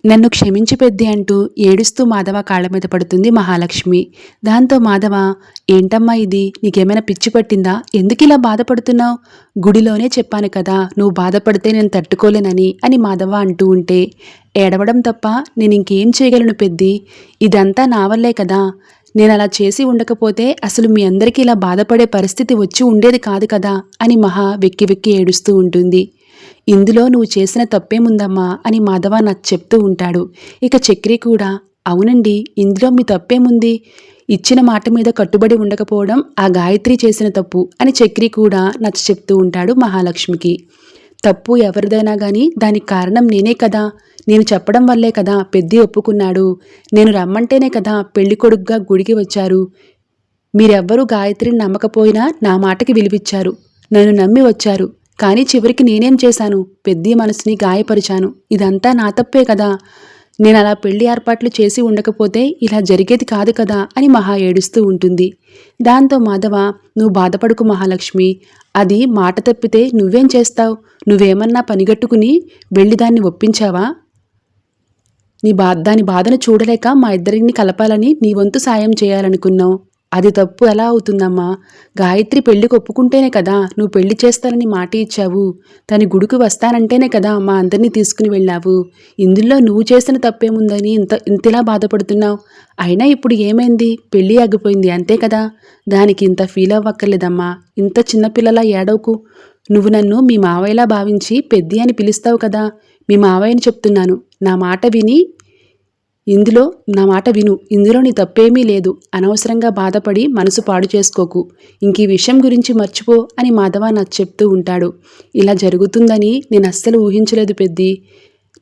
నన్ను క్షమించి పెద్ది అంటూ ఏడుస్తూ మాధవ కాళ్ళ మీద పడుతుంది మహాలక్ష్మి. దాంతో మాధవ, ఏంటమ్మా ఇది, నీకేమైనా పిచ్చి పట్టిందా, ఎందుకిలా బాధపడుతున్నావు? గుడిలోనే చెప్పాను కదా నువ్వు బాధపడితే నేను తట్టుకోలేనని అని మాధవ అంటూ ఉంటే, ఏడవడం తప్ప నేనింకేం చేయగలను పెద్ది, ఇదంతా నా వల్లే కదా, నేనలా చేసి ఉండకపోతే అసలు మీ అందరికీ ఇలా బాధపడే పరిస్థితి వచ్చి ఉండేది కాదు కదా అని మహా వెక్కి వెక్కి ఏడుస్తూ ఉంటుంది. ఇందులో నువ్వు చేసిన తప్పేముందమ్మా అని మాధవ నాకు చెప్తూ ఉంటాడు. ఇక చక్రి కూడా, అవునండి, ఇందులో మీ తప్పేముంది, ఇచ్చిన మాట మీద కట్టుబడి ఉండకపోవడం ఆ గాయత్రి చేసిన తప్పు అని చక్రి కూడా నచ్చ చెప్తూ ఉంటాడు మహాలక్ష్మికి. తప్పు ఎవరిదైనా కానీ దానికి కారణం నేనే కదా, నేను చెప్పడం వల్లే కదా పెద్ది ఒప్పుకున్నాడు, నేను రమ్మంటేనే కదా పెళ్ళికొడుకుగా గుడికి వచ్చారు, మీరెవ్వరూ గాయత్రిని నమ్మకపోయినా నా మాటకి విలువిచ్చారు, నన్ను నమ్మి వచ్చారు, కానీ చివరికి నేనేం చేశాను, పెద్ది మనసుని గాయపరిచాను, ఇదంతా నా తప్పే కదా, నేను అలా పెళ్లి ఏర్పాట్లు చేసి ఉండకపోతే ఇలా జరిగేది కాదు కదా అని మహా ఏడుస్తూ ఉంటుంది. దాంతో మాధవ, నువ్వు బాధపడుకు మహాలక్ష్మి, అది మాట తప్పితే నువ్వేం చేస్తావు, నువ్వేమన్నా పనిగట్టుకుని వెళ్ళి దాన్ని ఒప్పించావా? దాని బాధను చూడలేక మా ఇద్దరిని కలపాలని నీ వంతు సాయం చేయాలనుకున్నావు, అది తప్పు ఎలా అవుతుందమ్మా, గాయత్రి పెళ్లికి ఒప్పుకుంటేనే కదా నువ్వు పెళ్లి చేస్తానని మాట ఇచ్చావు, తన గుడికి వస్తానంటేనే కదా మా అందరినీ తీసుకుని వెళ్ళావు, ఇందులో నువ్వు చేసిన తప్పేముందని ఇంతలా బాధపడుతున్నావు, అయినా ఇప్పుడు ఏమైంది, పెళ్ళి ఆగిపోయింది అంతే కదా, దానికి ఇంత ఫీల్ అవ్వక్కర్లేదమ్మా, ఇంత చిన్నపిల్లలా ఏడవకు, నువ్వు నన్ను మీ మావయ్యలా భావించి పెద్ది అని పిలుస్తావు కదా, మీ మావయ్యని చెప్తున్నాను, నా మాట విను, ఇందులో నీ తప్పేమీ లేదు, అనవసరంగా బాధపడి మనసు పాడు చేసుకోకు, ఇంక ఈ విషయం గురించి మర్చిపో అని మాధవ నాకు చెప్తూ ఉంటాడు. ఇలా జరుగుతుందని నేను అస్సలు ఊహించలేదు పెద్ది,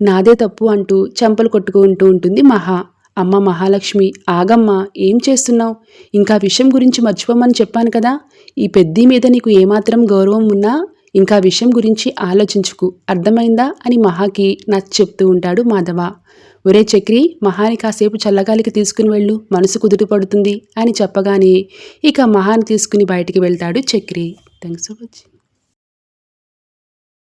నాదే తప్పు అంటూ చెంపలు కొట్టుకుంటూ ఉంటుంది మహా. అమ్మ మహాలక్ష్మి, ఆగమ్మా, ఏం చేస్తున్నావు, ఇంకా విషయం గురించి మర్చిపోమని చెప్పాను కదా, ఈ పెద్ది మీద నీకు ఏమాత్రం గౌరవం ఉన్నా ఇంకా విషయం గురించి ఆలోచించుకు, అర్థమైందా అని మహాకి నచ్చ చెప్తూ ఉంటాడు మాధవ. ఒరే చక్రి, మహాని కాసేపు చల్లగాలికి తీసుకుని వెళ్ళు, మనసు కుదుట పడుతుంది అని చెప్పగానే ఇక మహాని తీసుకుని బయటికి వెళ్తాడు చక్రి. Thanks for watching.